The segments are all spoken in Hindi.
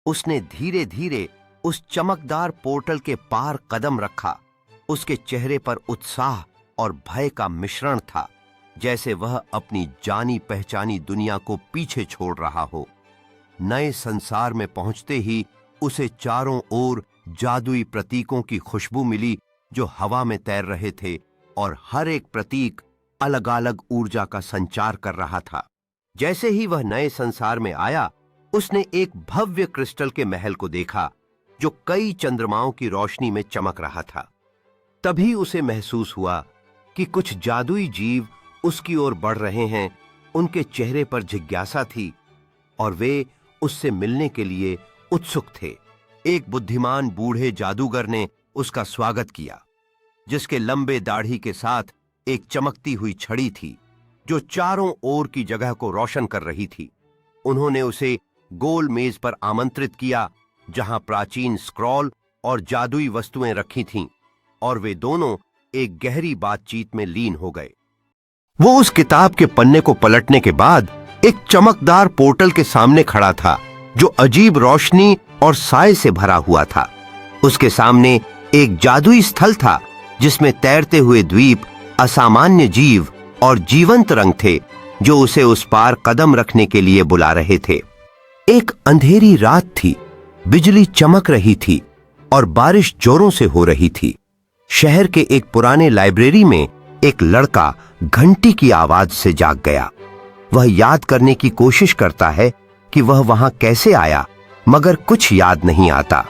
उसने धीरे धीरे उस चमकदार पोर्टल के पार कदम रखा। उसके चेहरे पर उत्साह और भय का मिश्रण था, जैसे वह अपनी जानी पहचानी दुनिया को पीछे छोड़ रहा हो। नए संसार में पहुंचते ही उसे चारों ओर जादुई प्रतीकों की खुशबू मिली जो हवा में तैर रहे थे, और हर एक प्रतीक अलग अलग ऊर्जा का संचार कर रहा था। जैसे ही वह नए संसार में आया, उसने एक भव्य क्रिस्टल के महल को देखा जो कई चंद्रमाओं की रोशनी में चमक रहा था। तभी उसे महसूस हुआ कि कुछ जादुई जीव उसकी ओर बढ़ रहे हैं। उनके चेहरे पर जिज्ञासा थी और वे उससे मिलने के लिए उत्सुक थे। एक बुद्धिमान बूढ़े जादूगर ने उसका स्वागत किया, जिसके लंबे दाढ़ी के साथ एक चमकती हुई छड़ी थी जो चारों ओर की जगह को रोशन कर रही थी। उन्होंने उसे गोल मेज पर आमंत्रित किया, जहां प्राचीन स्क्रॉल और जादुई वस्तुएं रखी थीं, और वे दोनों एक गहरी बातचीत में लीन हो गए। वो उस किताब के पन्ने को पलटने के बाद एक चमकदार पोर्टल के सामने खड़ा था जो अजीब रोशनी और साए से भरा हुआ था। उसके सामने एक जादुई स्थल था जिसमें तैरते हुए द्वीप, असामान्य जीव और जीवंत रंग थे जो उसे उस पार कदम रखने के लिए बुला रहे थे। एक अंधेरी रात थी, बिजली चमक रही थी और बारिश जोरों से हो रही थी। शहर के एक पुराने लाइब्रेरी में एक लड़का घंटी की आवाज से जाग गया। वह याद करने की कोशिश करता है कि वह वहां कैसे आया, मगर कुछ याद नहीं आता।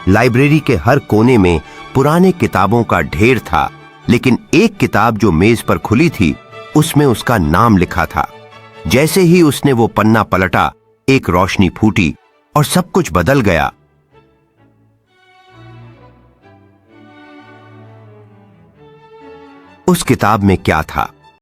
लाइब्रेरी के हर कोने में पुराने किताबों का ढेर था, लेकिन एक किताब जो मेज पर खुली थी, उसमें उसका नाम लिखा था। जैसे ही उसने वो पन्ना पलटा, एक रोशनी फूटी और सब कुछ बदल गया। उस किताब में क्या था?